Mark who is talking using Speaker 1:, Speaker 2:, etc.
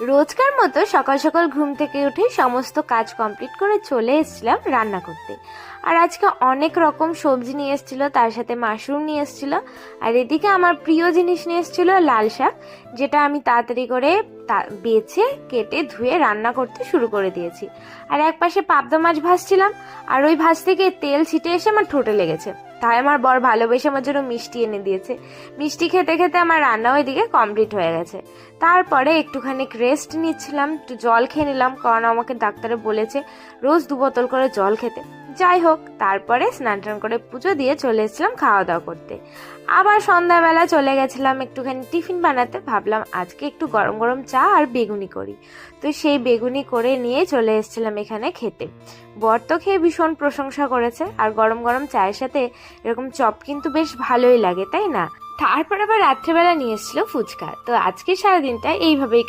Speaker 1: রোজকার মতো সকাল সকাল ঘুম থেকে উঠে সমস্ত কাজ কমপ্লিট করে চলে এসেছিলাম রান্না করতে। আর আজকে অনেক রকম সবজি নিয়ে এসেছিল, তার সাথে মাশরুম নিয়ে এসেছিল, আর এদিকে আমার প্রিয় জিনিস নিয়ে এসেছিল লাল শাক, যেটা আমি তাড়াতাড়ি করে বেছে কেটে ধুয়ে রান্না করতে শুরু করে দিয়েছি। আর এক পাশে পাবদা মাছ ভাজছিলাম, আর ওই ভাজ থেকে তেল ছিটে এসে আমার ঠোঁটে লেগেছে। তাই আমার বর ভালোবেসে আমার জন্য মিষ্টি এনে দিয়েছে। মিষ্টি খেতে খেতে আমার রান্নাও এদিকে কমপ্লিট হয়ে গেছে। তারপরে একটুখানি রেস্ট নিচ্ছিলাম, একটু জল খেয়ে নিলাম, কারণ আমাকে ডাক্তারে বলেছে রোজ 2 বোতল করে জল খেতে। যাই হোক, তারপরে স্নান টান করে পুজো দিয়ে চলে এসেছিলাম খাওয়া দাওয়া করতে। আবার সন্ধ্যাবেলা চলে গেছিলাম একটুখানি টিফিন বানাতে। ভাবলাম আজকে একটু গরম গরম চা আর বেগুনি করি, তো সেই বেগুনি করে নিয়ে চলে এসেছিলাম এখানে খেতে। বর তো খেয়ে ভীষণ প্রশংসা করেছে, আর গরম গরম চায়ের সাথে এরকম চপ কিন্তু বেশ ভালোই লাগে, তাই না? তারপর আবার রাত্রেবেলা নিয়ে এসেছিল ফুচকা। তো আজকে সারাদিনটা এইভাবেই